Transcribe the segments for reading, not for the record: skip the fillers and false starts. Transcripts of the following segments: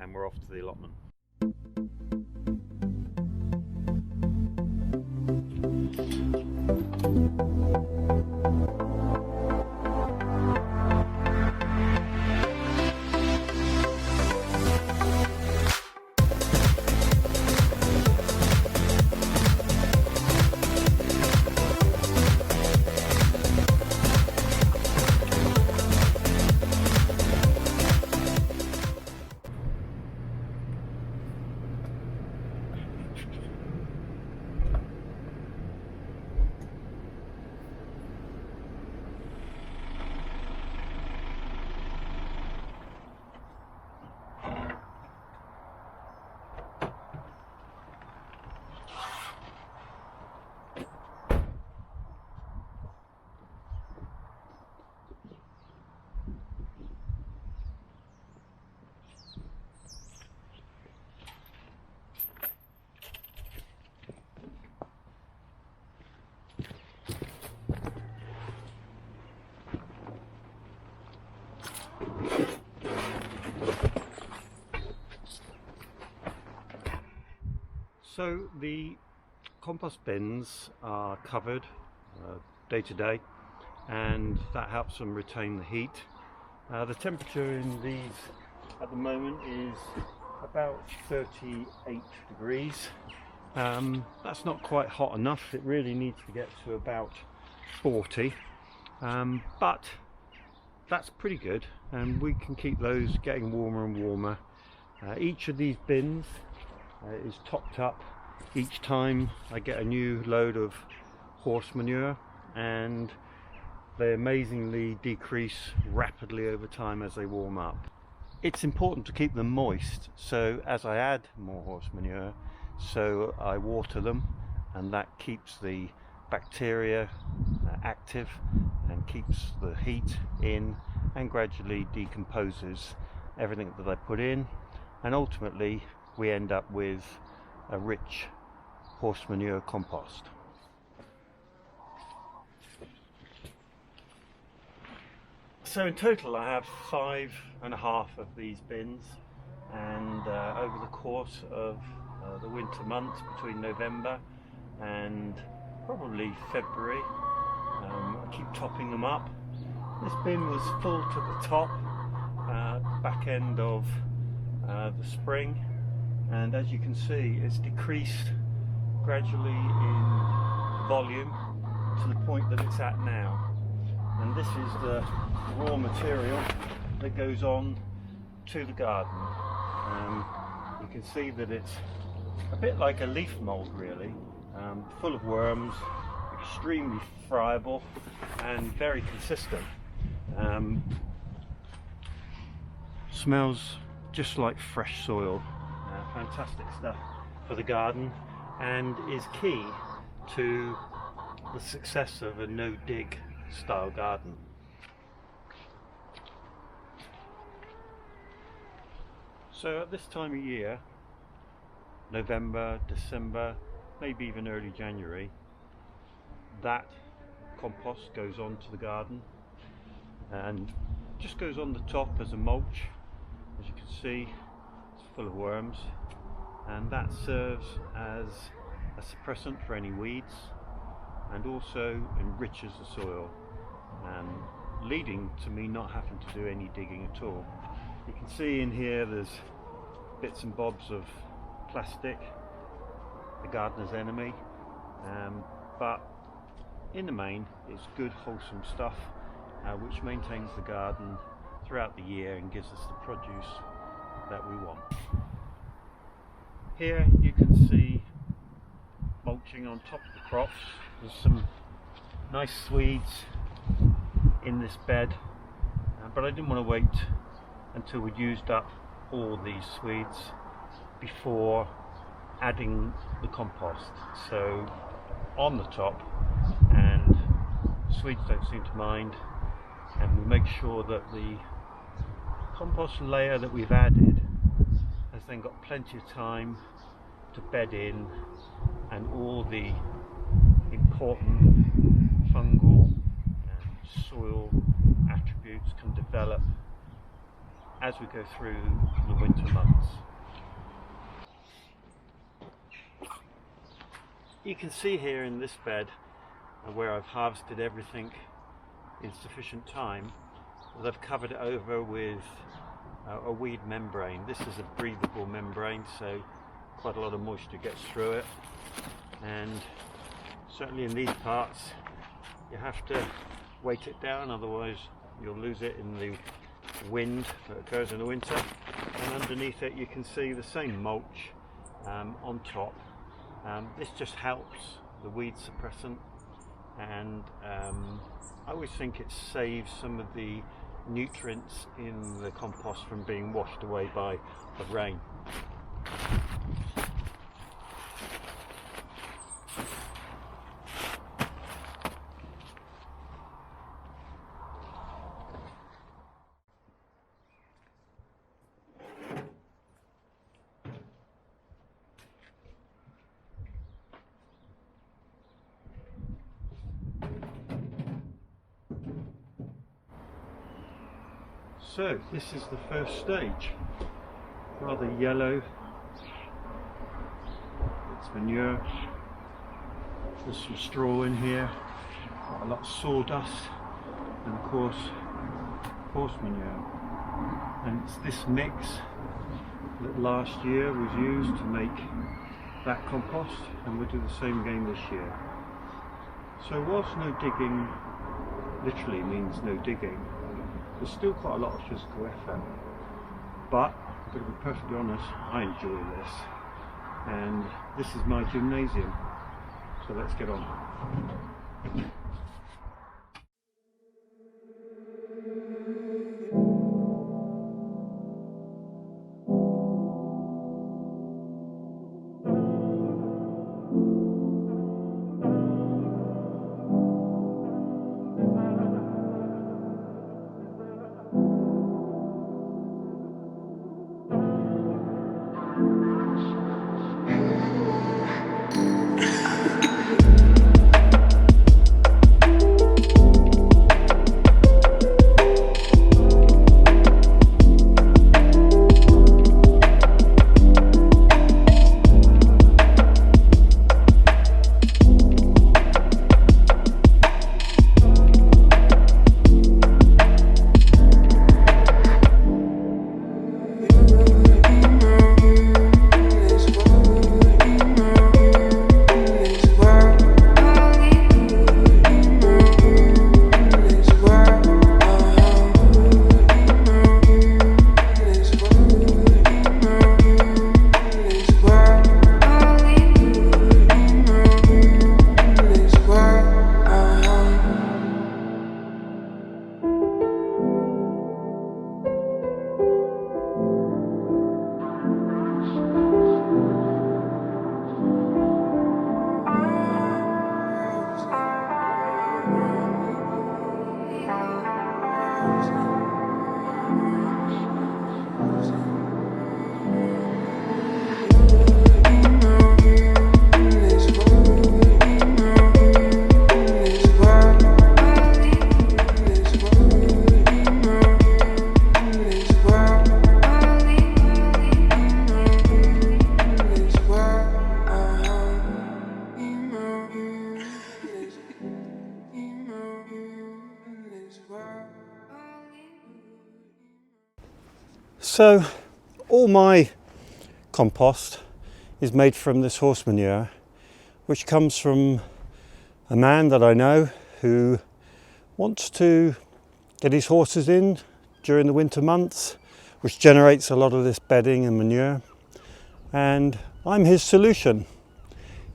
and we're off to the allotment. So the compost bins are covered day to day, and that helps them retain the heat. The temperature in these at the moment is about 38 degrees. That's not quite hot enough. It really needs to get to about 40, but that's pretty good, and we can keep those getting warmer and warmer. Each of these bins is topped up each time I get a new load of horse manure, and they amazingly decrease rapidly over time as they warm up. It's important to keep them moist, so as I add more horse manure, so I water them, and that keeps the bacteria active and keeps the heat in and gradually decomposes everything that I put in, and ultimately we end up with a rich horse manure compost. So in total I have 5.5 of these bins, and over the course of the winter months between November and probably February, I keep topping them up. This bin was full to the top back end of the spring, and as you can see it's decreased gradually in volume to the point that it's at now, and this is the raw material that goes on to the garden. You can see that it's a bit like a leaf mold really, full of worms, extremely friable and very consistent. Smells just like fresh soil. Fantastic stuff for the garden, and is key to the success of a no-dig style garden. So at this time of year, November, December, maybe even early January, that compost goes on to the garden and just goes on the top as a mulch. As you can see, it's full of worms, and that serves as a suppressant for any weeds and also enriches the soil, leading to me not having to do any digging at all. You can see in here there's bits and bobs of plastic, the gardener's enemy, but in the main it's good wholesome stuff which maintains the garden throughout the year and gives us the produce that we want. Here you can see mulching on top of the crops. There's some nice Swedes in this bed, but I didn't want to wait until we'd used up all these Swedes before adding the compost. So on the top, and Swedes don't seem to mind, and we make sure that the compost layer that we've added has then got plenty of time to bed in, and all the important fungal and soil attributes can develop as we go through the winter months. You can see here in this bed where I've harvested everything in sufficient time that I've covered it over with a weed membrane. This is a breathable membrane, so quite a lot of moisture gets through it, and certainly in these parts you have to weight it down, otherwise you'll lose it in the wind that occurs in the winter. And underneath it you can see the same mulch on top. This just helps the weed suppressant, and I always think it saves some of the nutrients in the compost from being washed away by the rain. So this is the first stage, rather yellow, it's manure, there's some straw in here, quite a lot of sawdust, and of course horse manure. And it's this mix that last year was used to make that compost, and we'll do the same again this year. So whilst no digging literally means no digging, there's still quite a lot of physical effort, but I've got to be perfectly honest, I enjoy this, and this is my gymnasium, so let's get on. So all my compost is made from this horse manure, which comes from a man that I know who wants to get his horses in during the winter months, which generates a lot of this bedding and manure, and I'm his solution.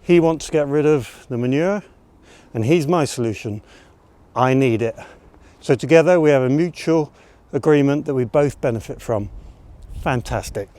He wants to get rid of the manure and he's my solution. I need it. So together we have a mutual agreement that we both benefit from. Fantastic.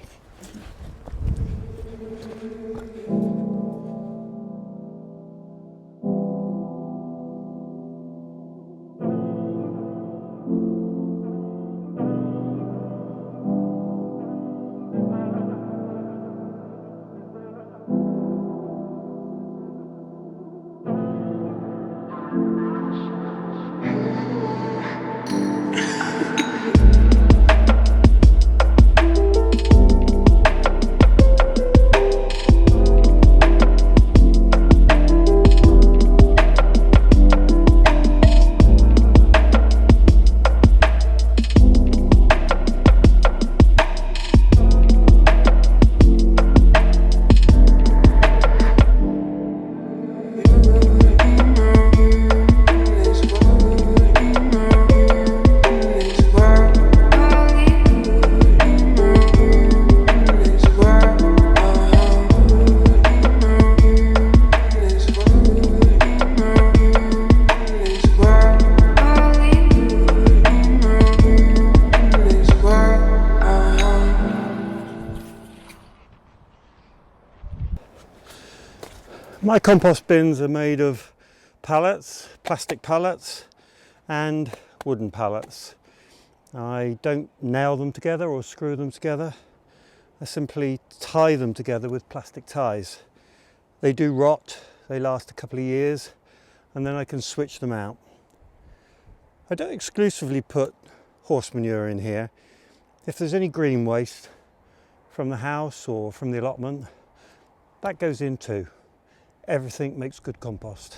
My compost bins are made of pallets, plastic pallets and wooden pallets. I don't nail them together or screw them together. I simply tie them together with plastic ties. They do rot, they last a couple of years, and then I can switch them out. I don't exclusively put horse manure in here. If there's any green waste from the house or from the allotment, that goes in too. Everything makes good compost.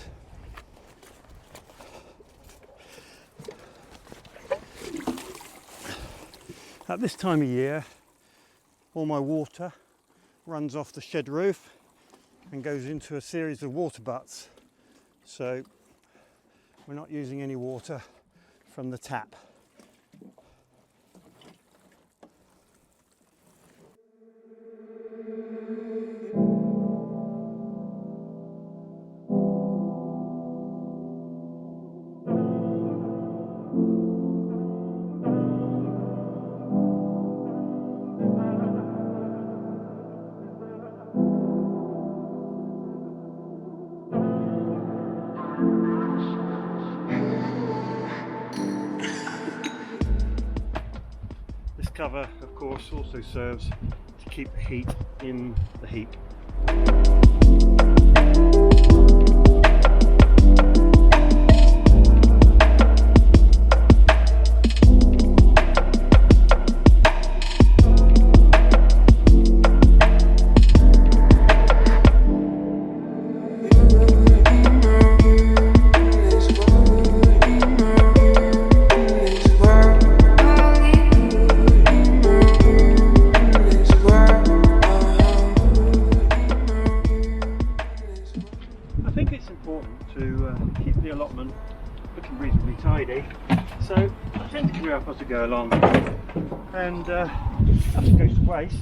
At this time of year, all my water runs off the shed roof and goes into a series of water butts. So we're not using any water from the tap. This cover, of course, also serves to keep the heat in the heap. I think it's important to keep the allotment looking reasonably tidy, so I tend to clear up as I go along, and nothing goes to waste.